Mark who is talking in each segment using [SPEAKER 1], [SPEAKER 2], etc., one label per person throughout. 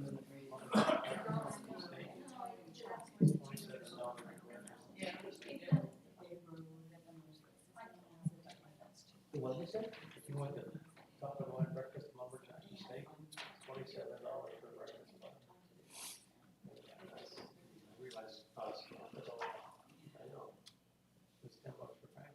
[SPEAKER 1] What did you say?
[SPEAKER 2] If you went to top of the line breakfast lumberjack steak, $27 for breakfast lunch. I realize cost, that's all. I know. It's $10 per pack.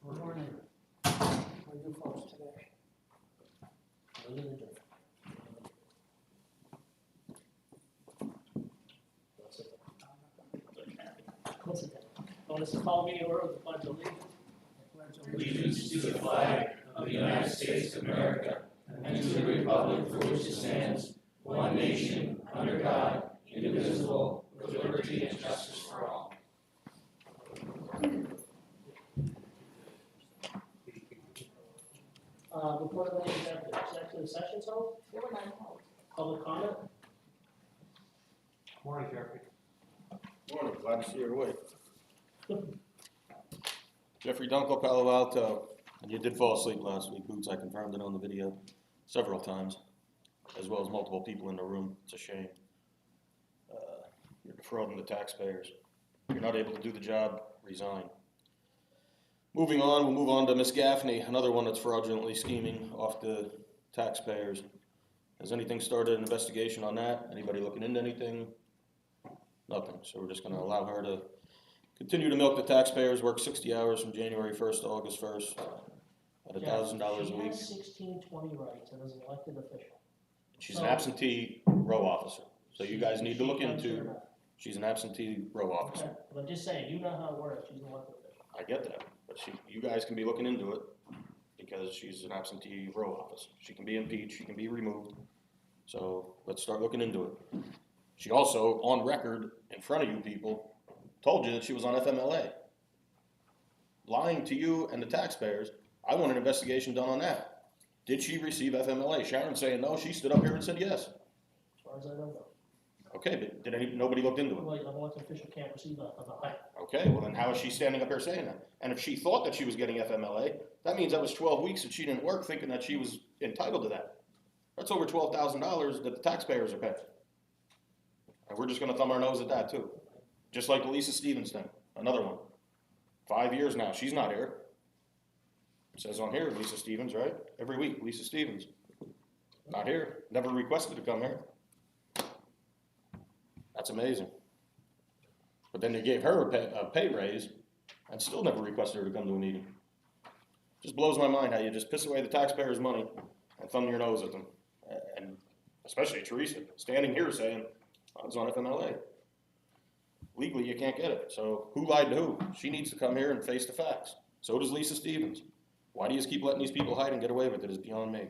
[SPEAKER 1] Good morning. How are you folks today? What's it? Want us to call me order with the Pledge of Allegiance?
[SPEAKER 3] Allegiance to the flag of the United States of America and to the republic for which it stands, one nation, under God, indivisible, with liberty and justice for all.
[SPEAKER 1] Before the executive session, so
[SPEAKER 4] There were none held.
[SPEAKER 1] public comment.
[SPEAKER 2] Morning, Jeffrey.
[SPEAKER 5] Morning, glad to see you're awake. Jeffrey Dunkel, Palo Alto, and you did fall asleep last week, Boots. I confirmed it on the video several times, as well as multiple people in the room. It's a shame. You're defrauding the taxpayers. You're not able to do the job, resign. Moving on, we'll move on to Ms. Gaffney, another one that's fraudulently scheming off the taxpayers. Has anything started an investigation on that? Anybody looking into anything? Nothing. So we're just going to allow her to continue to milk the taxpayers, work 60 hours from January 1st to August 1st at $1,000 a
[SPEAKER 1] She
[SPEAKER 5] week.
[SPEAKER 1] has 1620 rights and is an elected official.
[SPEAKER 5] She's an absentee row officer. So you guys need to look into, she's an absentee row officer.
[SPEAKER 1] Okay, but I'm just saying, you know how it works, she's an elected official.
[SPEAKER 5] I get that, but you guys can be looking into it because she's an absentee row officer. She can be impeached, she can be removed. So let's start looking into it. She also, on record, in front of you people, told you that she was on FMLA. Lying to you and the taxpayers. I want an investigation done on that. Did she receive FMLA? Sharon's saying no, she stood up here and said yes.
[SPEAKER 1] As far as I know.
[SPEAKER 5] Okay, but nobody looked into it?
[SPEAKER 1] Well, an elected official can't receive a
[SPEAKER 5] Okay, well then how is she standing up here saying that? And if she thought that she was getting FMLA, that means that was 12 weeks that she didn't work thinking that she was entitled to that. That's over $12,000 that the taxpayers are paying. And we're just gonna thumb our nose at that too. Just like the Lisa Stevens thing, another one. 5 years now, she's not here. It says on here, Lisa Stevens, right? Every week, Lisa Stevens. Not here, never requested to come here. That's amazing. But then they gave her a pay raise and still never requested her to come to a meeting. Just blows my mind how you just piss away the taxpayers' money and thumb your nose at them. And especially Teresa, standing here saying, I was on FMLA. Legally, you can't get it. So who lied to who? She needs to come here and face the facts. So does Lisa Stevens. Why do you just keep letting these people hide and get away with it is beyond me.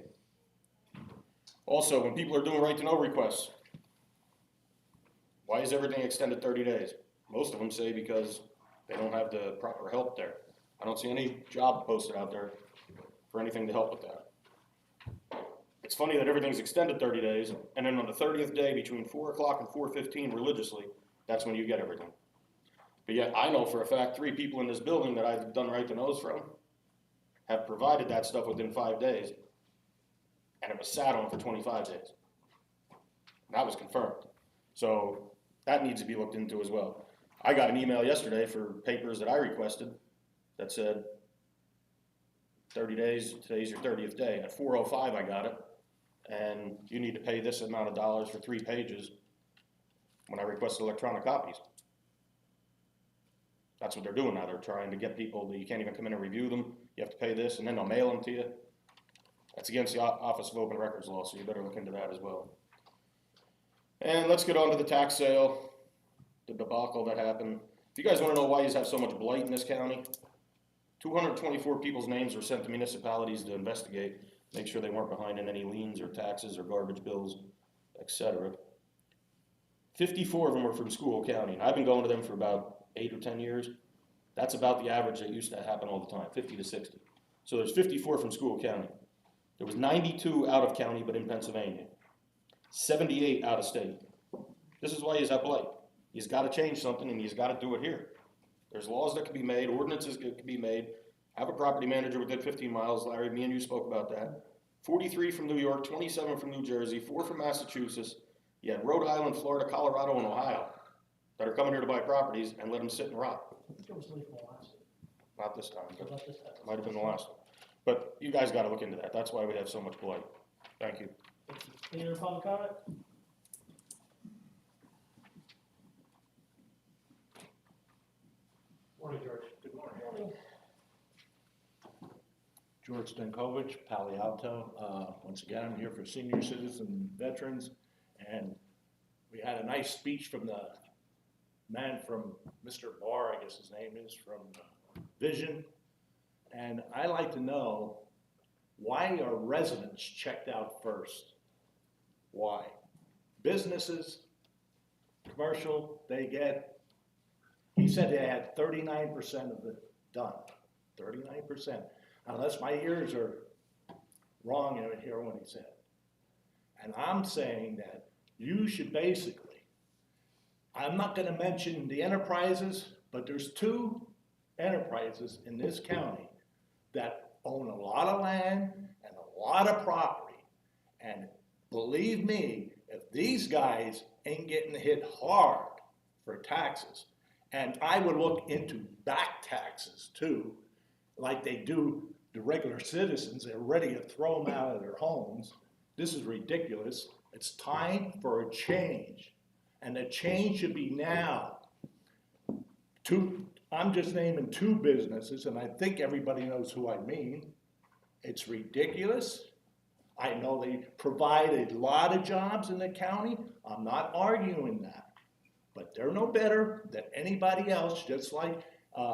[SPEAKER 5] Also, when people are doing right-to-know requests, why is everything extended 30 days? Most of them say because they don't have the proper help there. I don't see any job posted out there for anything to help with that. It's funny that everything's extended 30 days, and then on the 30th day between 4 o'clock and 4:15 religiously, that's when you get everything. But yet I know for a fact 3 people in this building that I've done right-to-knows from have provided that stuff within 5 days, and it was sat on for 25 days. That was confirmed. So that needs to be looked into as well. I got an email yesterday for papers that I requested that said 30 days, today's your 30th day. At 4:05 I got it, and you need to pay this amount of dollars for 3 pages when I requested electronic copies. That's what they're doing now. They're trying to get people that you can't even come in and review them. you have to pay this, and then they'll mail them to you. That's against the Office of Open Records law, so you better look into that as well. And let's get on to the tax sale, the debacle that happened. If you guys wanna know why you have so much blight in this county, 224 people's names were sent to municipalities to investigate, make sure they weren't behind in any liens or taxes or garbage bills, etc. 54 of them were from Schuylkill County, and I've been going to them for about 8 or 10 years. That's about the average that used to happen all the time, 50 to 60. So there's 54 from Schuylkill County. There was 92 out of county, but in Pennsylvania. 78 out of state. This is why you have blight. You've got to change something, and you've got to do it here. There's laws that can be made, ordinances can be made. Have a property manager within 15 miles. Larry, me and you spoke about that. 43 from New York, 27 from New Jersey, 4 from Massachusetts. You had Rhode Island, Florida, Colorado, and Ohio that are coming here to buy properties and let them sit and rot.
[SPEAKER 1] I think it was legal last year.
[SPEAKER 5] Not this time, but
[SPEAKER 1] About this time.
[SPEAKER 5] might have been the last one. But you guys gotta look into that. That's why we have so much blight. Thank you.
[SPEAKER 1] Thank you. Any other public comment?
[SPEAKER 2] Morning, George.
[SPEAKER 1] Good morning.
[SPEAKER 4] George Stankovich, Palo Alto. Once again, I'm here for senior citizen veterans, and we had a nice speech from the man from Mr. Barr, I guess his name is, from Vision. And I like to know, why are residents checked out first? Why? Businesses, commercial, they get, he said they had 39% of it done, 39%. Unless my ears are wrong in here when he said. And I'm saying that you should basically, I'm not gonna mention the enterprises, but there's 2 enterprises in this county that own a lot of land and a lot of property. And believe me, if these guys ain't getting hit hard for taxes, and I would look into back taxes too, like they do the regular citizens, they're ready to throw them out of their homes. This is ridiculous. It's time for a change. And the change should be now. I'm just naming 2 businesses, and I think everybody knows who I mean. It's ridiculous. I know they provide a lot of jobs in the county. I'm not arguing that. But they're no better than anybody else, just like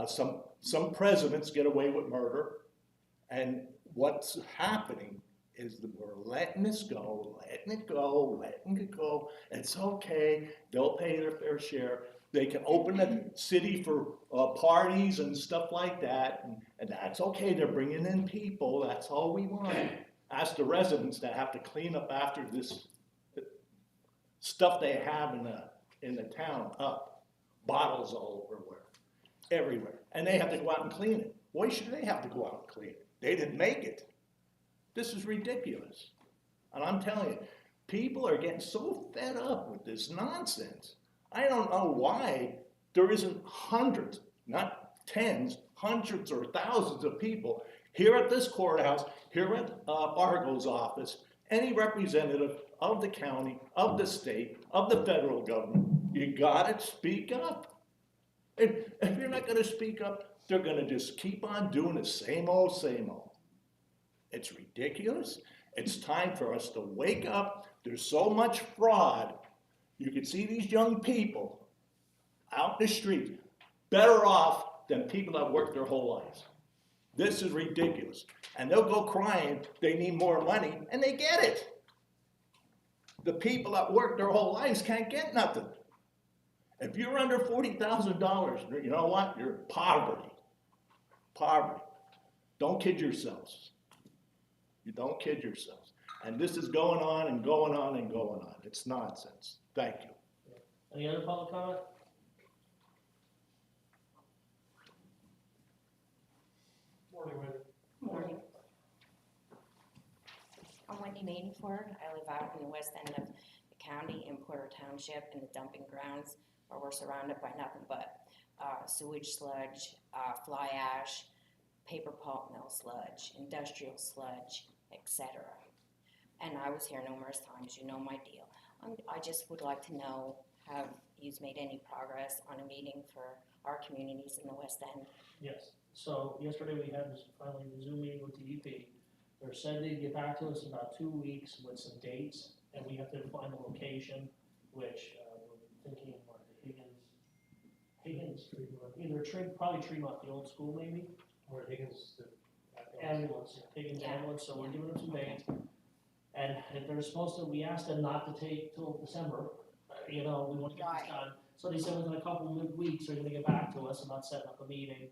[SPEAKER 4] some presidents get away with murder. And what's happening is that we're letting this go, letting it go, letting it go. It's okay, they'll pay their fair share. They can open the city for parties and stuff like that, and that's okay, they're bringing in people, that's all we want. Ask the residents that have to clean up after this stuff they have in the town up. Bottles all everywhere. And they have to go out and clean it. Why should they have to go out and clean it? They didn't make it. This is ridiculous. And I'm telling you, people are getting so fed up with this nonsense. I don't know why there isn't hundreds, not tens, hundreds or thousands of people here at this courthouse, here at Argo's office, any representative of the county, of the state, of the federal government. You gotta speak up. If you're not gonna speak up, they're gonna just keep on doing the same old, same old. It's ridiculous. It's time for us to wake up. There's so much fraud. You can see these young people out in the street better off than people that worked their whole lives. This is ridiculous. And they'll go crying they need more money, and they get it. The people that work their whole lives can't get nothing. If you're under $40,000, you know what? You're poverty. Poverty. Don't kid yourselves. You don't kid yourselves. And this is going on and going on and going on. It's nonsense. Thank you.
[SPEAKER 1] Any other public comment?
[SPEAKER 2] Morning, Wendy.
[SPEAKER 6] Morning. I'm Wendy Maidenford. I live out in the west end of the county in Porter Township in the dumping grounds where we're surrounded by nothing but sewage sludge, fly ash, paper pulp mill sludge, industrial sludge, etc. And I was here numerous times, you know my deal. I just would like to know, have you made any progress on a meeting for our communities in the West End?
[SPEAKER 1] Yes. So yesterday we had finally the Zoom meeting with DEP. They said they'd get back to us in about 2 weeks with some dates, and we have to find a location, which, we're thinking, what, Higgins, either probably Tremont, the old school maybe,
[SPEAKER 2] Or Higgins,
[SPEAKER 1] Higgins
[SPEAKER 6] Yeah.
[SPEAKER 1] ambulance, so we're giving them some dates. And if they're supposed to, we asked them not to take till December, we want to get this done. So they said within a couple of weeks, they're gonna get back to us about setting up a meeting.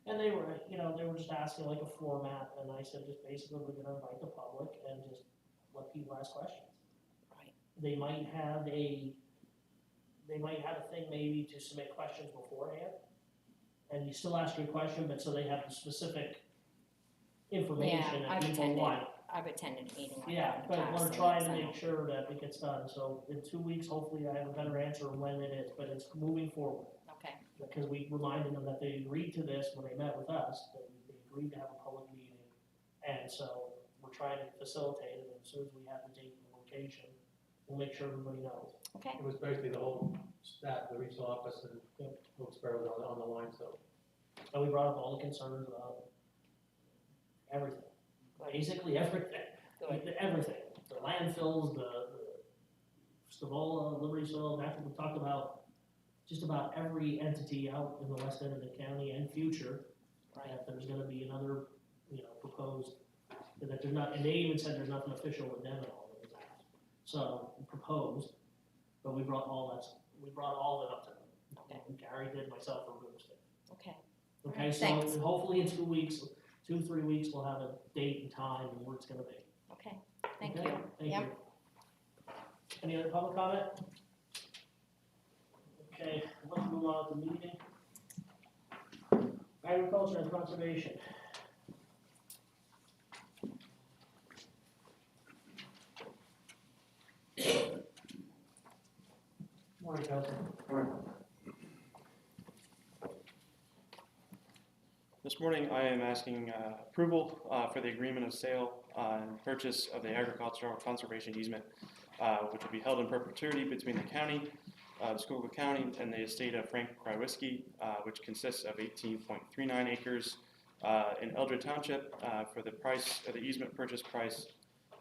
[SPEAKER 1] And they were, they were just asking like a format, and I said, just basically, we're gonna invite the public and just let people ask questions.
[SPEAKER 6] Right.
[SPEAKER 1] They might have a thing maybe to submit questions beforehand, and you still ask your question, but so they have the specific information
[SPEAKER 6] Yeah,
[SPEAKER 1] that people want.
[SPEAKER 6] I've attended a meeting like
[SPEAKER 1] Yeah,
[SPEAKER 6] that in the
[SPEAKER 1] but
[SPEAKER 6] past.
[SPEAKER 1] we're
[SPEAKER 6] and
[SPEAKER 1] trying to
[SPEAKER 6] it's,
[SPEAKER 1] make sure that it gets done, so in 2 weeks, hopefully I have a better answer on when it is, but it's moving forward.
[SPEAKER 6] Okay,
[SPEAKER 1] Because we reminded them that they agreed to this when they met with us, that they agreed to have a public meeting. And so we're trying to facilitate it, and as soon as we have the date and location, we'll make sure everybody knows.
[SPEAKER 6] okay,
[SPEAKER 2] it was basically the whole staff, the regional office and Wilkes-Barre was on the line, so.
[SPEAKER 1] And we brought up all the concerns about everything, basically everything.
[SPEAKER 6] good,
[SPEAKER 1] Everything, the landfills, the Stavola, Libertyville, we talked about just about every entity out in the west end of the county and future.
[SPEAKER 6] right,
[SPEAKER 1] That there's gonna be another, proposed, that there's not, and they even said there's nothing official with them at all. So, proposed, but we brought all of it up to them.
[SPEAKER 6] Okay.
[SPEAKER 1] Gary did, myself, and Bruce did.
[SPEAKER 6] okay,
[SPEAKER 1] Okay, so
[SPEAKER 6] Thanks.
[SPEAKER 1] hopefully in 2 weeks, 2-3 weeks, we'll have a date and time and where it's gonna be.
[SPEAKER 6] okay, thank
[SPEAKER 1] Okay?
[SPEAKER 6] you.
[SPEAKER 1] Thank
[SPEAKER 6] Yep.
[SPEAKER 1] you. Any other public comment? Okay, let's move on to the meeting. Agriculture and conservation. Morning, Councilman.
[SPEAKER 7] This morning, I am asking approval for the agreement of sale and purchase of the agricultural conservation easement, which will be held in perpetuity between the county, the Schuylkill County, and the estate of Frank Krywicki, which consists of 18.39 acres in Eldred Township for the price of the easement purchase price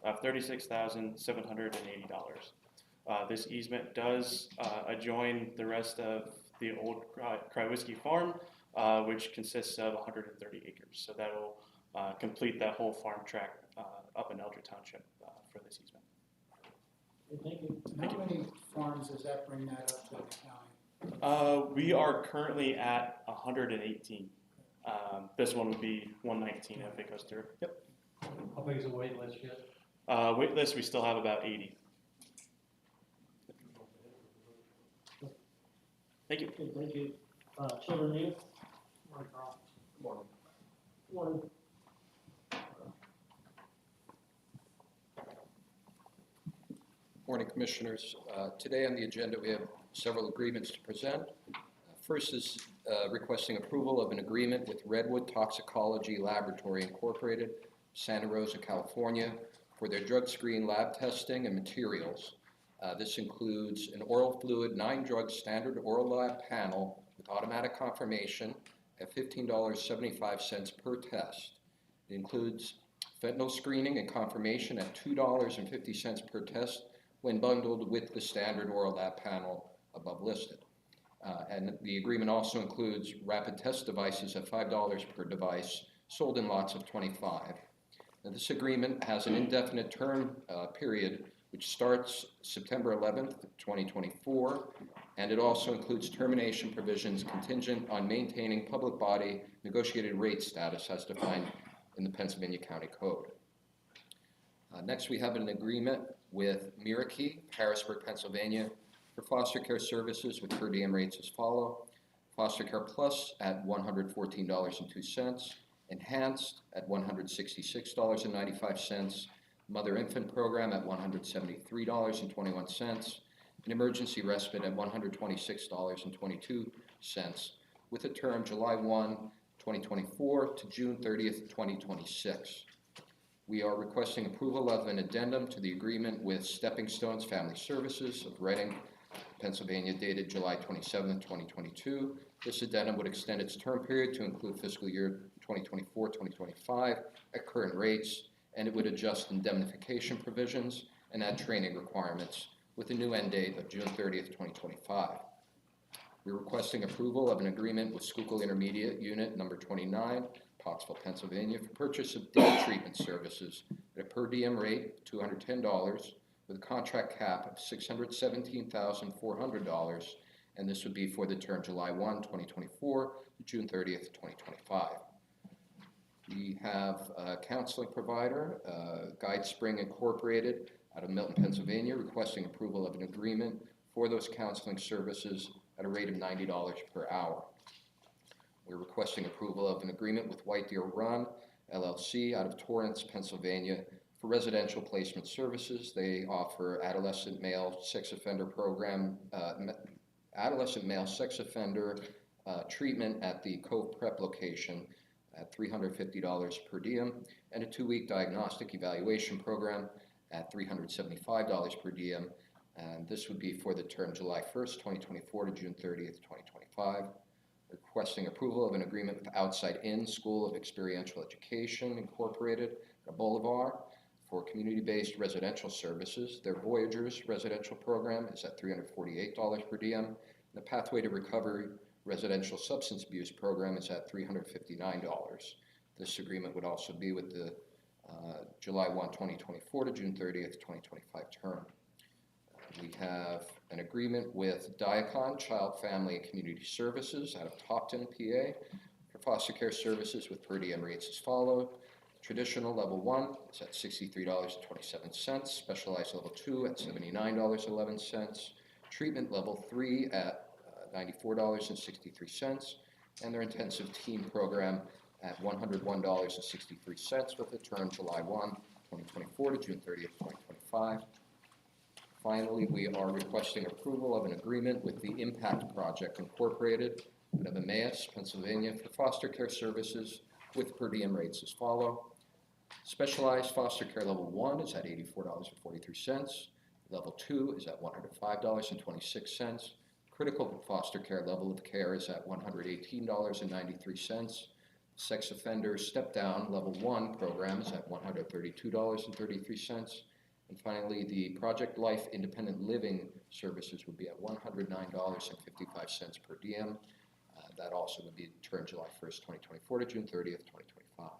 [SPEAKER 7] of $36,780. This easement does adjoin the rest of the old Krywicki farm, which consists of 130 acres. So that will complete that whole farm tract up in Eldred Township for this easement.
[SPEAKER 1] Thank you.
[SPEAKER 8] How many farms does that bring that up to the county?
[SPEAKER 7] We are currently at 118. This one would be 119 if it goes through. Yep.
[SPEAKER 2] How big is the wait list yet?
[SPEAKER 7] Wait list, we still have about 80. Thank you.
[SPEAKER 1] Good, thank you. Children leave?
[SPEAKER 2] Morning, Carl.
[SPEAKER 1] Morning.
[SPEAKER 9] Morning, Commissioners. Today on the agenda, we have several agreements to present. First is requesting approval of an agreement with Redwood Toxicology Laboratory Incorporated, Santa Rosa, California, for their drug screen lab testing and materials. This includes an oral fluid 9-drug standard oral lab panel with automatic confirmation at $15.75 per test. It includes fentanyl screening and confirmation at $2.50 per test when bundled with the standard oral lab panel above listed. And the agreement also includes rapid test devices at $5 per device, sold in lots of 25. Now, this agreement has an indefinite term period which starts September 11th, 2024, and it also includes termination provisions contingent on maintaining public body negotiated rate status as defined in the Pennsylvania County Code. Next, we have an agreement with Miraki, Harrisburg, Pennsylvania, for foster care services with per diem rates as follow. Foster Care Plus at $114.02, Enhanced at $166.95, Mother-Infant Program at $173.21, and Emergency Respite at $126.22, with a term July 1, 2024 to June 30th, 2026. We are requesting approval of an addendum to the agreement with Stepping Stones Family Services of Reading, Pennsylvania, dated July 27, 2022. This addendum would extend its term period to include fiscal year 2024-2025 at current rates, and it would adjust indemnification provisions and add training requirements with a new end date of June 30th, 2025. We're requesting approval of an agreement with Schuylkill Intermediate Unit Number 29, Pottsville, Pennsylvania, for purchase of day treatment services at a per diem rate of $210 with a contract cap of $617,400, and this would be for the term July 1, 2024 to June 30th, 2025. We have a counseling provider, Guide Spring Incorporated, out of Milton, Pennsylvania, requesting approval of an agreement for those counseling services at a rate of $90 per hour. We're requesting approval of an agreement with White Deer Run, LLC, out of Torrance, Pennsylvania, for residential placement services. They offer adolescent male sex offender treatment at the Cove Prep location at $350 per diem, and a 2-week diagnostic evaluation program at $375 per diem, and this would be for the term July 1st, 2024 to June 30th, 2025. Requesting approval of an agreement with Outside In School of Experiential Education Incorporated at Bolivar for community-based residential services. Their Voyagers residential program is at $348 per diem, and the Pathway to Recovery residential substance abuse program is at $359. This agreement would also be with the July 1, 2024 to June 30th, 2025 term. We have an agreement with Diacon Child, Family, and Community Services out of Topton, PA, for foster care services with per diem rates as follows. Traditional level 1 is at $63.27, specialized level 2 at $79.11, treatment level 3 at $94.63, and their intensive teen program at $101.63 with the term July 1, 2024 to June 30th, 2025. Finally, we are requesting approval of an agreement with the Impact Project Incorporated out of Emmaus, Pennsylvania, for foster care services with per diem rates as follow. Specialized foster care level 1 is at $84.43. Level 2 is at $105.26. Critical foster care level of care is at $118.93. Sex offender step down level 1 program is at $132.33. And finally, the Project Life Independent Living services would be at $109.55 per diem. That also would be term July 1st, 2024 to June 30th, 2025.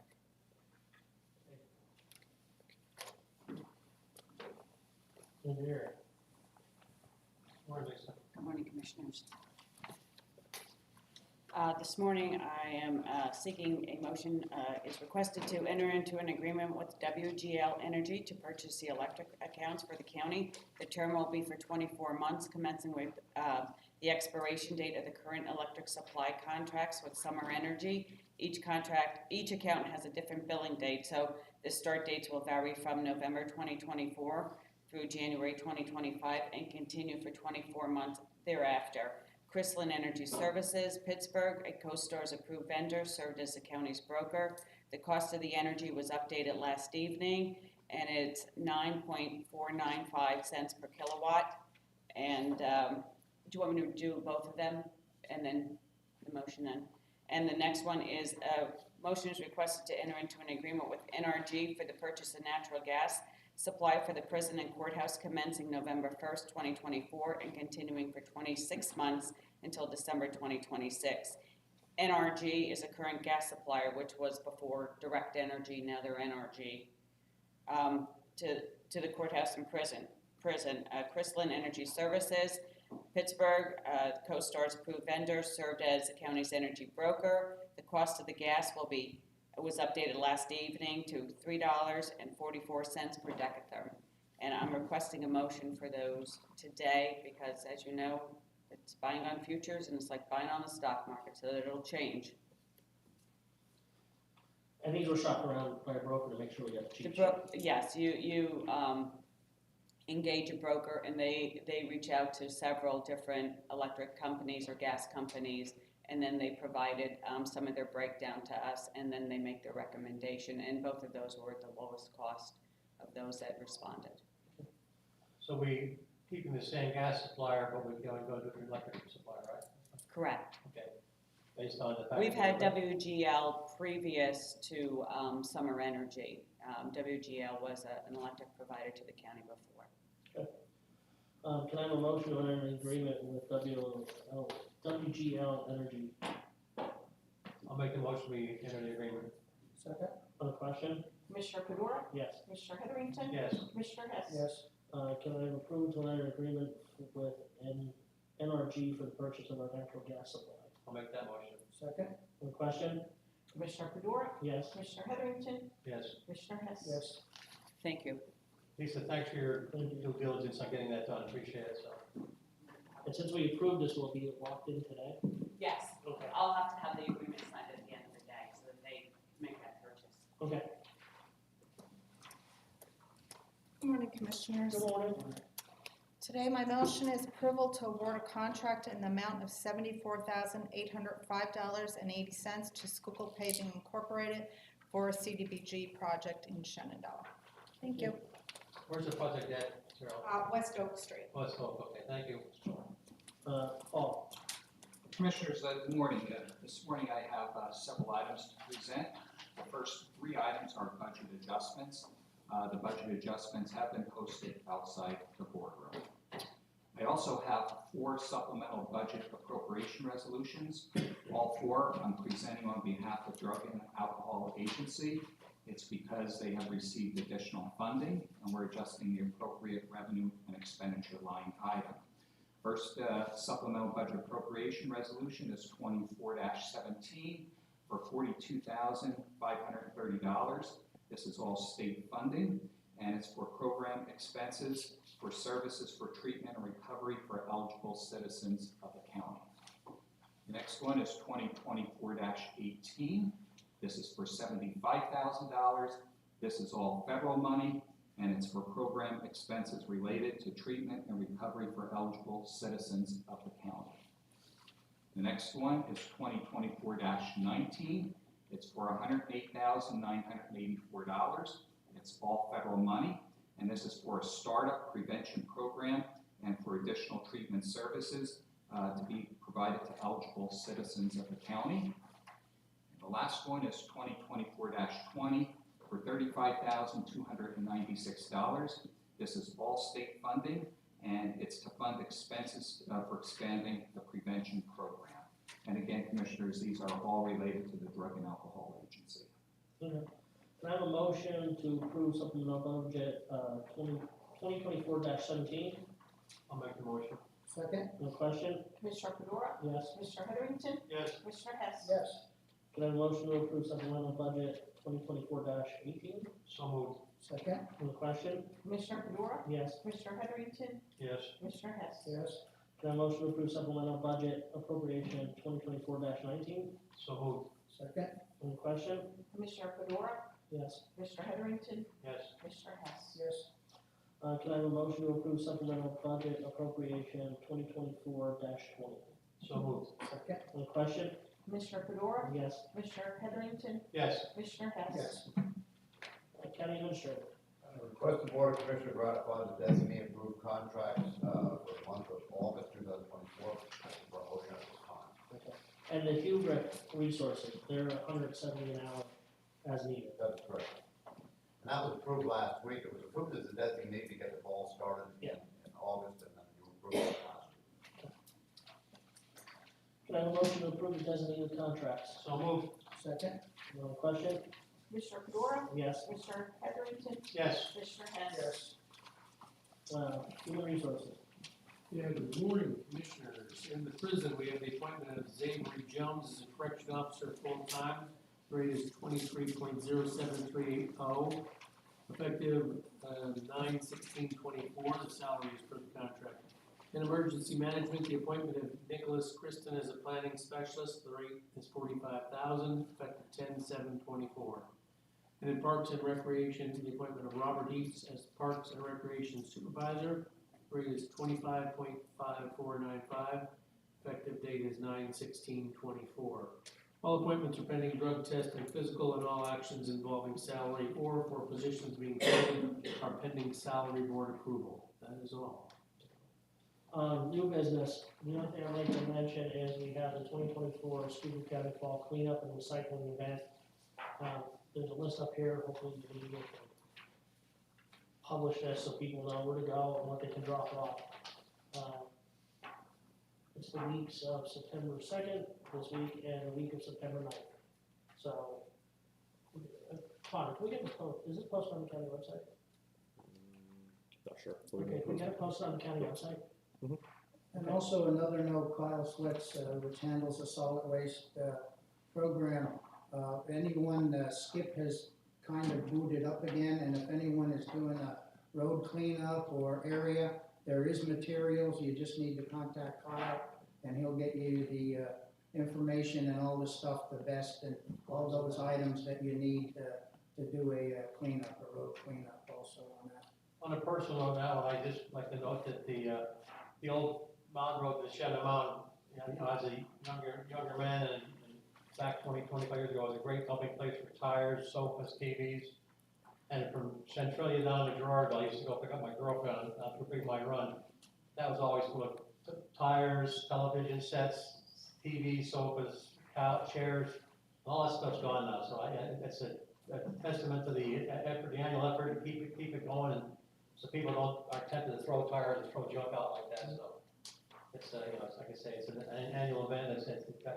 [SPEAKER 1] Engineer.
[SPEAKER 2] Morning, Lisa.
[SPEAKER 10] Good morning, Commissioners. This morning, I am seeking a motion, is requested to enter into an agreement with WGL Energy to purchase the electric accounts for the county. The term will be for 24 months, commencing with the expiration date of the current electric supply contracts with Summer Energy. Each account has a different billing date, so the start dates will vary from November 2024 through January 2025 and continue for 24 months thereafter. Chrislin Energy Services, Pittsburgh, a CoStar's approved vendor, served as the county's broker. The cost of the energy was updated last evening, and it's 9.495 cents per kilowatt. And do you want me to do both of them, and then the motion then? And the next one is motion is requested to enter into an agreement with NRG for the purchase of natural gas supply for the prison and courthouse commencing November 1st, 2024 and continuing for 26 months until December 2026. NRG is a current gas supplier, which was before Direct Energy, now they're NRG, to the courthouse and prison. Chrislin Energy Services, Pittsburgh, CoStar's approved vendor, served as the county's energy broker. The cost of the gas was updated last evening to $3.44 per decatherm. And I'm requesting a motion for those today because, as you know, it's buying on futures and it's like buying on the stock market, so that it'll change.
[SPEAKER 1] And these were shopped around by a broker to make sure we got the cheap.
[SPEAKER 10] Yes, you engage a broker and they reach out to several different electric companies or gas companies, and then they provided some of their breakdown to us, and then they make their recommendation, and both of those were at the lowest cost of those that responded.
[SPEAKER 2] So we keeping the same gas supplier, but we're going to go to an electric supplier, right?
[SPEAKER 10] Correct.
[SPEAKER 2] Okay, based on the fact.
[SPEAKER 10] We've
[SPEAKER 2] that
[SPEAKER 10] had WGL previous to Summer Energy. WGL was an electric provider to the county before.
[SPEAKER 1] Can I have a motion to enter an agreement with WGL Energy?
[SPEAKER 2] I'll make the motion, we enter the agreement.
[SPEAKER 8] Second?
[SPEAKER 1] On the question?
[SPEAKER 11] Commissioner Fedora,
[SPEAKER 1] Yes.
[SPEAKER 11] Commissioner Heatherington,
[SPEAKER 2] Yes,
[SPEAKER 11] Commissioner Hess.
[SPEAKER 8] Yes.
[SPEAKER 1] Can I have approval to enter an agreement with NRG for the purchase of our natural gas supply?
[SPEAKER 2] I'll make that motion.
[SPEAKER 8] Second?
[SPEAKER 1] On the question?
[SPEAKER 11] Commissioner Fedora,
[SPEAKER 1] Yes.
[SPEAKER 11] Commissioner Heatherington,
[SPEAKER 2] Yes.
[SPEAKER 11] Commissioner Hess.
[SPEAKER 8] Yes.
[SPEAKER 10] Thank you.
[SPEAKER 2] Lisa, thanks for your due diligence on getting that done, appreciate it, so.
[SPEAKER 1] And since we approved this, will be locked in today?
[SPEAKER 10] Yes,
[SPEAKER 1] Okay.
[SPEAKER 10] I'll have to have the agreement signed at the end of the day so that they make that purchase.
[SPEAKER 1] Okay.
[SPEAKER 12] Good morning, Commissioners.
[SPEAKER 1] Good morning.
[SPEAKER 12] Today, my motion is approval to award a contract in the amount of $74,805.80 to Schuylkill Paving Incorporated for a CDBG project in Shenandoah. Thank you.
[SPEAKER 2] Where's the project at, Cheryl?
[SPEAKER 12] West Oak Street.
[SPEAKER 2] Oh, it's Hope, okay, thank you.
[SPEAKER 1] Paul?
[SPEAKER 13] Commissioners, good morning. This morning I have several items to present. The first three items are budget adjustments. The budget adjustments have been posted outside the boardroom. I also have 4 supplemental budget appropriation resolutions. All 4 I'm presenting on behalf of Drug and Alcohol Agency. It's because they have received additional funding and we're adjusting the appropriate revenue and expenditure line item. First supplemental budget appropriation resolution is 24-17 for $42,530. This is all state funding and it's for program expenses for services for treatment and recovery for eligible citizens of the county. The next one is 2024-18. This is for $75,000. This is all federal money and it's for program expenses related to treatment and recovery for eligible citizens of the county. The next one is 2024-19. It's for $108,984. It's all federal money, and this is for a startup prevention program and for additional treatment services to be provided to eligible citizens of the county. And the last one is 2024-20 for $35,296. This is all state funding, and it's to fund expenses for expanding the prevention program. And again, Commissioners, these are all related to the Drug and Alcohol Agency.
[SPEAKER 1] Okay. Can I have a motion to approve supplemental budget 2024-17?
[SPEAKER 2] I'll make the motion.
[SPEAKER 8] Second?
[SPEAKER 1] No question?
[SPEAKER 11] Commissioner Fedora,
[SPEAKER 1] Yes.
[SPEAKER 11] Commissioner Heatherington,
[SPEAKER 2] Yes.
[SPEAKER 11] Commissioner Hess.
[SPEAKER 8] Yes.
[SPEAKER 1] Can I have a motion to approve supplemental budget 2024-18?
[SPEAKER 2] So moved.
[SPEAKER 8] Second?
[SPEAKER 1] No question?
[SPEAKER 11] Commissioner Fedora,
[SPEAKER 1] Yes.
[SPEAKER 11] Commissioner Heatherington,
[SPEAKER 2] Yes.
[SPEAKER 11] Commissioner Hess.
[SPEAKER 8] Yes.
[SPEAKER 1] Can I have a motion to approve supplemental budget appropriation 2024-19?
[SPEAKER 2] So moved.
[SPEAKER 8] Second?
[SPEAKER 1] No question?
[SPEAKER 11] Commissioner Fedora,
[SPEAKER 1] Yes.
[SPEAKER 11] Commissioner Heatherington,
[SPEAKER 2] Yes.
[SPEAKER 11] Commissioner Hess.
[SPEAKER 8] Yes.
[SPEAKER 1] Can I have a motion to approve supplemental budget appropriation 2024-20?
[SPEAKER 2] So moved.
[SPEAKER 8] Second?
[SPEAKER 1] No question?
[SPEAKER 11] Commissioner Fedora,
[SPEAKER 1] Yes.
[SPEAKER 11] Commissioner Heatherington,
[SPEAKER 2] Yes.
[SPEAKER 11] Commissioner Hess.
[SPEAKER 8] Yes.
[SPEAKER 1] County Administrator?
[SPEAKER 14] Request the Board of Commissioners ratify the designee approved contracts for the month of August 2024 for Ocean at this time.
[SPEAKER 1] Okay. And the Hubert resources, they're $170 an hour as needed.
[SPEAKER 14] That's correct. And that was approved last week. It was approved as a designee to get the ball started in August, and then you approved it last week.
[SPEAKER 1] Can I have a motion to approve the designated contracts?
[SPEAKER 2] So moved.
[SPEAKER 8] Second?
[SPEAKER 1] No question?
[SPEAKER 11] Commissioner Fedora,
[SPEAKER 1] Yes.
[SPEAKER 11] Commissioner Heatherington,
[SPEAKER 2] Yes.
[SPEAKER 11] Commissioner Hess.
[SPEAKER 8] Yes.
[SPEAKER 1] Human resources?
[SPEAKER 15] Yeah, good morning, Commissioners. In the prison, we have the appointment of Xavier Jones as a correction officer full-time. Rate is 23.07380. Effective 9/16/24. The salary is per the contract. In emergency management, the appointment of Nicholas Kristen as a planning specialist. The rate is $45,000, effective 10/7/24. And in Parks and Recreation, the appointment of Robert Eads as Parks and Recreation Supervisor. Rate is $25.5495. Effective date is 9/16/24. All appointments are pending drug test and physical, and all actions involving salary or for positions being filled are pending salary board approval. That is all.
[SPEAKER 1] New business, the only thing I'd like to mention is we have the 2024 Schuylkill County Fall Cleanup and Recycling Event. There's a list up here, hopefully we can publish this so people know where to go and what they can drop off. It's the weeks of September 2nd, this week, and the week of September 9th. So, Connor, can we get this posted? Is it posted on the county website?
[SPEAKER 5] Not sure.
[SPEAKER 1] Okay, can we get it posted on the county website?
[SPEAKER 8] And also another note, Kyle Switz, which handles the solid waste program. Anyone, Skip has kind of booted up again, and if anyone is doing a road cleanup or area, there is materials, you just need to contact Kyle, and he'll get you the information and all the stuff, the vest, and all those items that you need to do a cleanup, a road cleanup also on that.
[SPEAKER 2] On a personal note, I just like to note that the old mountain road to Shannon Mountain, you know, as a younger man and back 25 years ago, it was a great dumping place for tires, sofas, TVs. And from Centralia down to Gerardville, I used to go pick up my girlfriend after Big My Run. That was always full of tires, television sets, TVs, sofas, chairs, all that stuff's gone now. So it's a testament to the effort, the annual effort to keep it going, and so people are tempted to throw tires and throw junk out like that. So it's you know, it's like I say, it's an annual event.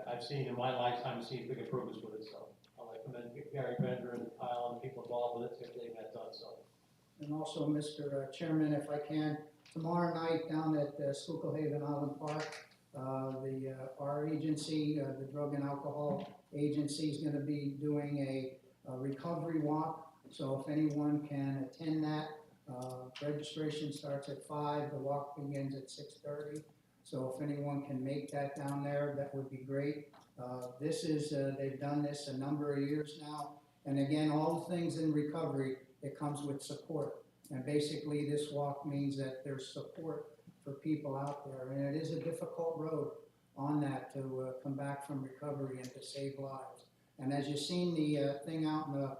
[SPEAKER 2] I've seen in my lifetime seen big improvements with it. So I'll recommend Gary Bender and Kyle and the people involved with it to get that done. So.
[SPEAKER 8] And also, Mr. Chairman, if I can, tomorrow night down at Schuylkill Haven Island Park, our agency, the Drug and Alcohol Agency, is going to be doing a recovery walk. So if anyone can attend that, registration starts at 5, the walk begins at 6:30. So if anyone can make that down there, that would be great. This is, they've done this a number of years now. And again, all the things in recovery, it comes with support. And basically this walk means that there's support for people out there. And it is a difficult road on that to come back from recovery and to save lives. And as you've seen, the thing out in the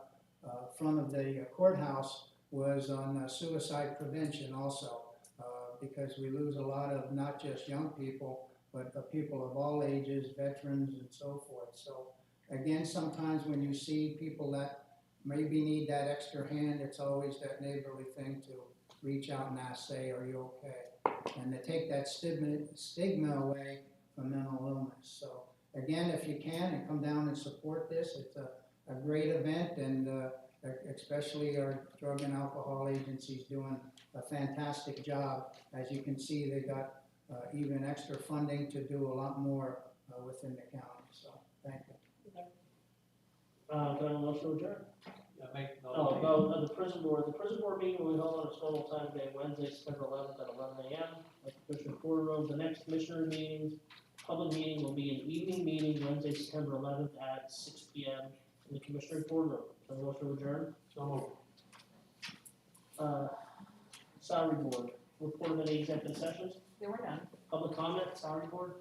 [SPEAKER 8] front of the courthouse was on suicide prevention also, because we lose a lot of not just young people, but people of all ages, veterans and so forth. So again, sometimes when you see people that maybe need that extra hand, it's always that neighborly thing to reach out and ask, say, are you okay? And to take that stigma away from mental illness. So again, if you can, and come down and support this, it's a great event, and especially our drug and alcohol agency's doing a fantastic job. As you can see, they got even extra funding to do a lot more within the county. So thank you.
[SPEAKER 1] Can I have a motion to adjourn?
[SPEAKER 2] The
[SPEAKER 1] prison board. The prison board meeting will be held on its normal time day, Wednesday, September 11th at 11 a.m. at Commissioner Court Room. The next commissioner meeting, public meeting, will be an evening meeting, Wednesday, September 11th at 6 p.m. in the Commissioner Court Room. Can I have a motion to adjourn?
[SPEAKER 2] So
[SPEAKER 1] moved. Salary board. Report of any executive sessions?
[SPEAKER 11] There were none.
[SPEAKER 1] Public comment, salary board?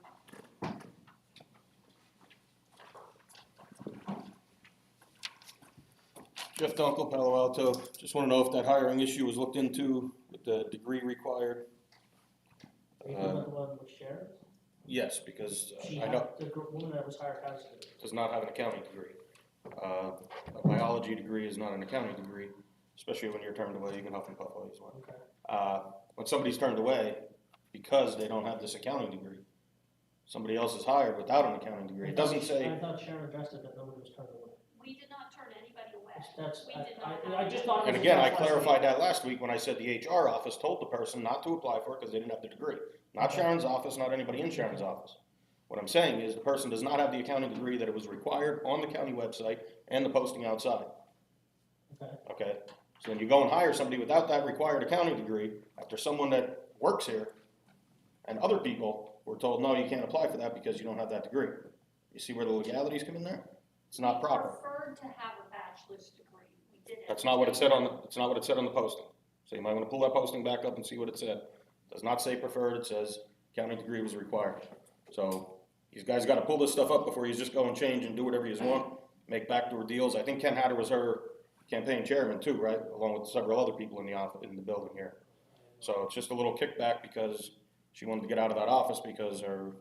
[SPEAKER 5] Jeff Dunkel, Palo Alto. Just want to know if that hiring issue was looked into with the degree required.
[SPEAKER 1] Are you talking about the one with Sharon?
[SPEAKER 5] Yes, because
[SPEAKER 1] She
[SPEAKER 5] I
[SPEAKER 1] had,
[SPEAKER 5] know
[SPEAKER 1] the woman that was hired has to.
[SPEAKER 5] does not have an accounting degree. A biology degree is not an accounting degree, especially when you're turned away. You can huff and puff all you want.
[SPEAKER 1] Okay.
[SPEAKER 5] When somebody's turned away because they don't have this accounting degree, somebody else is hired without an accounting degree. It doesn't say.
[SPEAKER 1] I thought Sharon addressed it that nobody was turned away.
[SPEAKER 11] We did not turn anybody away.
[SPEAKER 1] That's,
[SPEAKER 11] We did not
[SPEAKER 1] I just thought.
[SPEAKER 5] And again, I clarified that last week when I said the HR office told the person not to apply for it because they didn't have the degree. Not Sharon's office, not anybody in Sharon's office. What I'm saying is the person does not have the accounting degree that it was required on the county website and the posting outside.
[SPEAKER 1] Okay.
[SPEAKER 5] Okay? So when you go and hire somebody without that required accounting degree, after someone that works here, and other people were told, no, you can't apply for that because you don't have that degree. You see where the legalities come in there? It's not proper.
[SPEAKER 11] We preferred to have a bachelor's degree. We didn't.
[SPEAKER 5] That's not what it said on the, it's not what it said on the posting. So you might want to pull that posting back up and see what it said. It does not say preferred, it says accounting degree was required. So these guys got to pull this stuff up before you just go and change and do whatever you want, make backdoor deals. I think Ken Hatter was her campaign chairman too, right? Along with several other people in the office, in the building here. So it's just a little kickback because She wanted to get out of that office because her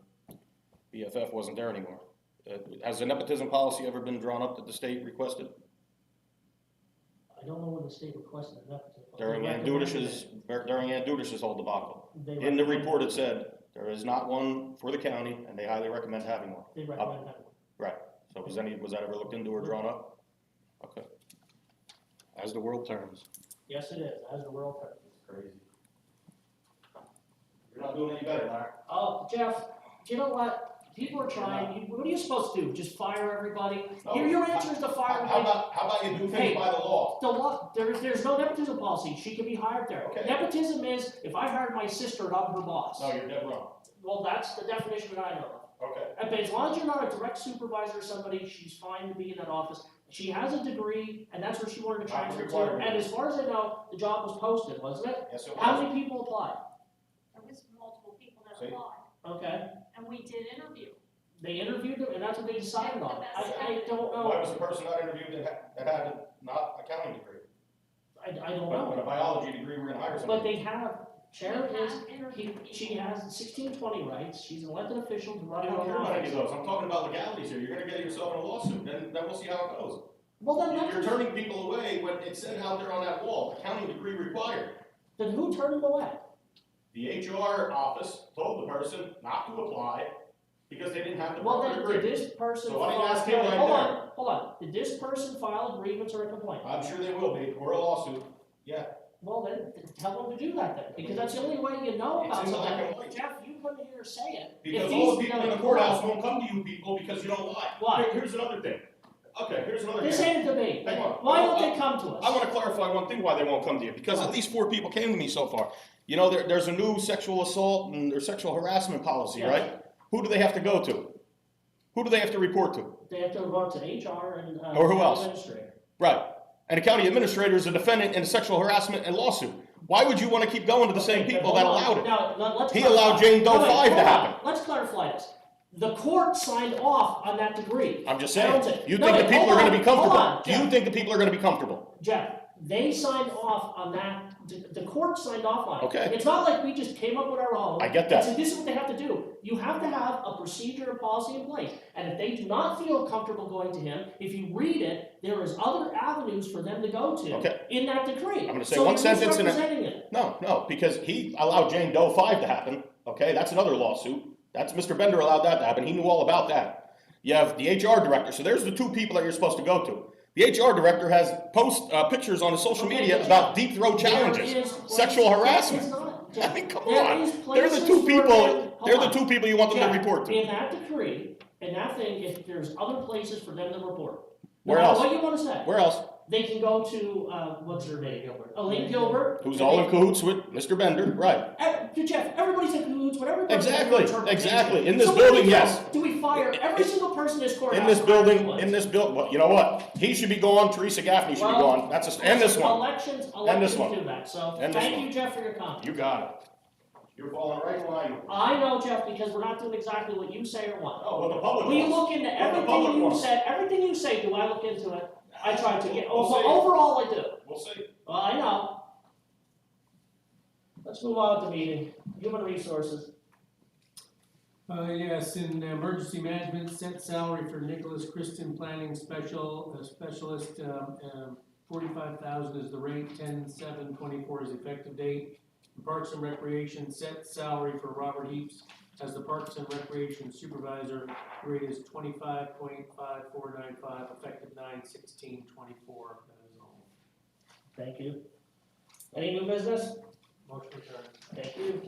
[SPEAKER 5] BFF wasn't there anymore. Has a nepotism policy ever been drawn up that the state requested?
[SPEAKER 1] I don't know when the state requested a nepotism.
[SPEAKER 5] During Ann Dudish's whole debacle.
[SPEAKER 1] They
[SPEAKER 5] In the
[SPEAKER 1] recommended-
[SPEAKER 5] report, it said, there is not one for the county, and they highly recommend having one.
[SPEAKER 1] They recommend having one.
[SPEAKER 5] Right, so was that ever looked into or drawn up? Okay. As the world turns.
[SPEAKER 1] Yes, it is, as the world turns.
[SPEAKER 5] Crazy. You're not doing any better, Larry.
[SPEAKER 1] Oh, Jeff, you know what? People are trying, what are you supposed to do? Just fire everybody?
[SPEAKER 5] No.
[SPEAKER 1] Your answer is to fire
[SPEAKER 5] How
[SPEAKER 1] everybody.
[SPEAKER 5] about you do
[SPEAKER 1] Hey,
[SPEAKER 5] things by the law?
[SPEAKER 1] The law, there's no nepotism policy, she can be hired there.
[SPEAKER 5] Okay.
[SPEAKER 1] Nepotism is, if I hired my sister and I'm her boss.
[SPEAKER 5] No, you're dead wrong.
[SPEAKER 1] Well, that's the definition that I know of.
[SPEAKER 5] Okay.
[SPEAKER 1] But as long as you're not a direct supervisor or somebody, she's fine to be in that office. She has a degree, and that's where she wanted to
[SPEAKER 5] Not
[SPEAKER 1] transfer to.
[SPEAKER 5] required.
[SPEAKER 1] And as far as I know, the job was posted, wasn't it?
[SPEAKER 5] Yes, it
[SPEAKER 1] How
[SPEAKER 5] was.
[SPEAKER 1] many people applied?
[SPEAKER 11] There was multiple people that
[SPEAKER 5] See?
[SPEAKER 11] applied,
[SPEAKER 1] Okay,
[SPEAKER 11] and we did interview.
[SPEAKER 1] they interviewed them, and that's what they decided on. I don't
[SPEAKER 5] Why
[SPEAKER 1] know,
[SPEAKER 5] was the person not interviewed that had not a accounting degree?
[SPEAKER 1] I don't
[SPEAKER 5] But with
[SPEAKER 1] know.
[SPEAKER 5] a biology degree, we're gonna hire
[SPEAKER 1] But
[SPEAKER 5] somebody.
[SPEAKER 1] they have, Sharon
[SPEAKER 11] We
[SPEAKER 1] is,
[SPEAKER 11] have interviewed
[SPEAKER 1] she
[SPEAKER 11] people.
[SPEAKER 1] has 1620 rights, she's an elected official to
[SPEAKER 5] I
[SPEAKER 1] run
[SPEAKER 5] don't
[SPEAKER 1] her
[SPEAKER 5] care about any
[SPEAKER 1] office.
[SPEAKER 5] of those, I'm talking about legalities here, you're gonna get yourself in a lawsuit, then we'll see how it goes.
[SPEAKER 1] Well, then
[SPEAKER 5] You're
[SPEAKER 1] that's,
[SPEAKER 5] turning people away when it said out there on that wall, accounting degree required.
[SPEAKER 1] then who turned them away?
[SPEAKER 5] The HR office told the person not to apply because they didn't have the
[SPEAKER 1] Well,
[SPEAKER 5] proper
[SPEAKER 1] then,
[SPEAKER 5] degree.
[SPEAKER 1] did this person
[SPEAKER 5] So why don't you
[SPEAKER 1] file,
[SPEAKER 5] ask him right
[SPEAKER 1] hold on, did this person file a grievance or a complaint?
[SPEAKER 5] I'm sure they will be, or a lawsuit, yeah.
[SPEAKER 1] Well, then, tell them to do that then, because that's the only way you know
[SPEAKER 5] It's
[SPEAKER 1] about
[SPEAKER 5] in black and
[SPEAKER 1] something.
[SPEAKER 5] white.
[SPEAKER 1] Jeff, you couldn't hear say it.
[SPEAKER 5] Because
[SPEAKER 1] If
[SPEAKER 5] all the
[SPEAKER 1] these-
[SPEAKER 5] people in the courthouse won't come to you people because you don't lie.
[SPEAKER 1] Why?
[SPEAKER 5] Here's another thing. Okay, here's another thing.
[SPEAKER 1] This ain't a debate.
[SPEAKER 5] Hang on.
[SPEAKER 1] Why don't they come to
[SPEAKER 5] I
[SPEAKER 1] us?
[SPEAKER 5] wanna clarify one thing why they won't come to you, because at least 4 people came to me so far. You know, there's a new sexual assault or sexual harassment policy,
[SPEAKER 1] Yes.
[SPEAKER 5] right? Who do they have to go to? Who do they have to report to?
[SPEAKER 1] They have to go to HR and,
[SPEAKER 5] Or who else?
[SPEAKER 1] administrator.
[SPEAKER 5] Right. And the county administrator is a defendant in a sexual harassment and lawsuit. Why would you wanna keep going to the same
[SPEAKER 1] Okay,
[SPEAKER 5] people
[SPEAKER 1] but
[SPEAKER 5] that
[SPEAKER 1] hold on.
[SPEAKER 5] allowed it?
[SPEAKER 1] Now, let's
[SPEAKER 5] He
[SPEAKER 1] clarify.
[SPEAKER 5] allowed Jane Doe
[SPEAKER 1] No, wait,
[SPEAKER 5] 5 to
[SPEAKER 1] hold on.
[SPEAKER 5] happen.
[SPEAKER 1] Let's clarify this. The court signed off on that degree.
[SPEAKER 5] I'm just
[SPEAKER 1] Owns
[SPEAKER 5] saying,
[SPEAKER 1] it.
[SPEAKER 5] you
[SPEAKER 1] No,
[SPEAKER 5] think the
[SPEAKER 1] wait,
[SPEAKER 5] people
[SPEAKER 1] hold
[SPEAKER 5] are gonna
[SPEAKER 1] on,
[SPEAKER 5] be comfortable?
[SPEAKER 1] hold on,
[SPEAKER 5] Do you
[SPEAKER 1] Jeff.
[SPEAKER 5] think the people are gonna be comfortable?
[SPEAKER 1] Jeff, they signed off on that, the court signed off on it.
[SPEAKER 5] Okay.
[SPEAKER 1] It's not like we just came up with our own.
[SPEAKER 5] I get that.
[SPEAKER 1] It's- This is what they have to do. You have to have a procedure and policy in place. And if they do not feel comfortable going to him, if you read it, there is other avenues for them to go to
[SPEAKER 5] Okay.
[SPEAKER 1] in that decree.
[SPEAKER 5] I'm gonna say
[SPEAKER 1] So
[SPEAKER 5] one
[SPEAKER 1] you're
[SPEAKER 5] sentence in it.
[SPEAKER 1] misrepresenting it.
[SPEAKER 5] No, because he allowed Jane Doe 5 to happen, okay, that's another lawsuit. That's, Mr. Bender allowed that to happen, he knew all about that. You have the HR director, so there's the 2 people that you're supposed to go to. The HR director has pictures on his social
[SPEAKER 1] Okay,
[SPEAKER 5] media
[SPEAKER 1] but
[SPEAKER 5] about
[SPEAKER 1] Jeff,
[SPEAKER 5] deep throat
[SPEAKER 1] there
[SPEAKER 5] challenges,
[SPEAKER 1] is places-
[SPEAKER 5] sexual
[SPEAKER 1] there
[SPEAKER 5] harassment.
[SPEAKER 1] is not,
[SPEAKER 5] I
[SPEAKER 1] Jeff.
[SPEAKER 5] mean, come
[SPEAKER 1] There
[SPEAKER 5] on,
[SPEAKER 1] is
[SPEAKER 5] they're the
[SPEAKER 1] places
[SPEAKER 5] 2
[SPEAKER 1] for
[SPEAKER 5] people,
[SPEAKER 1] them-
[SPEAKER 5] they're
[SPEAKER 1] hold
[SPEAKER 5] the
[SPEAKER 1] on.
[SPEAKER 5] 2 people you want them to
[SPEAKER 1] Jeff,
[SPEAKER 5] report to.
[SPEAKER 1] in that decree, in that thing, if there's other places for them to report. No
[SPEAKER 5] Where
[SPEAKER 1] matter
[SPEAKER 5] else?
[SPEAKER 1] what you wanna say.
[SPEAKER 5] Where else?
[SPEAKER 1] They can go to, what's her name? Elaine Gilbert.
[SPEAKER 5] Who's all in cahoots with Mr. Bender, right?
[SPEAKER 1] Jeff, everybody's in cahoots, whatever.
[SPEAKER 5] Exactly, in this building, yes.
[SPEAKER 1] Do we fire every single person in this courthouse?
[SPEAKER 5] In this
[SPEAKER 1] to hire
[SPEAKER 5] building,
[SPEAKER 1] employees?
[SPEAKER 5] well, you know what? He should be gone, Teresa Gaffney should be
[SPEAKER 1] Well,
[SPEAKER 5] gone, and this one.
[SPEAKER 1] Elections
[SPEAKER 5] this one.
[SPEAKER 1] do that, so
[SPEAKER 5] And this
[SPEAKER 1] thank
[SPEAKER 5] one.
[SPEAKER 1] you, Jeff, for your comment.
[SPEAKER 5] You got it. You're falling right in line.
[SPEAKER 1] I know, Jeff, because we're not doing exactly what you say or want.
[SPEAKER 5] Oh, well, the public
[SPEAKER 1] We
[SPEAKER 5] wants.
[SPEAKER 1] look into
[SPEAKER 5] What the
[SPEAKER 1] everything
[SPEAKER 5] public
[SPEAKER 1] you
[SPEAKER 5] wants.
[SPEAKER 1] said, everything you say, do I look into it? I try to, yeah,
[SPEAKER 5] We'll see.
[SPEAKER 1] overall I do.
[SPEAKER 5] We'll see.
[SPEAKER 1] Well, I know. Let's move on to meeting, human resources.
[SPEAKER 15] Yes, in emergency management, set salary for Nicholas Kristen planning specialist, 45,000 is the rate, 10/7/24 is the effective date. In Parks and Recreation, set salary for Robert Heaps as the Parks and Recreation supervisor, rate is 25.5495, effective 9/16/24. That is all.
[SPEAKER 1] Thank you. Any new business?
[SPEAKER 15] Motion adjourned.
[SPEAKER 1] Thank you.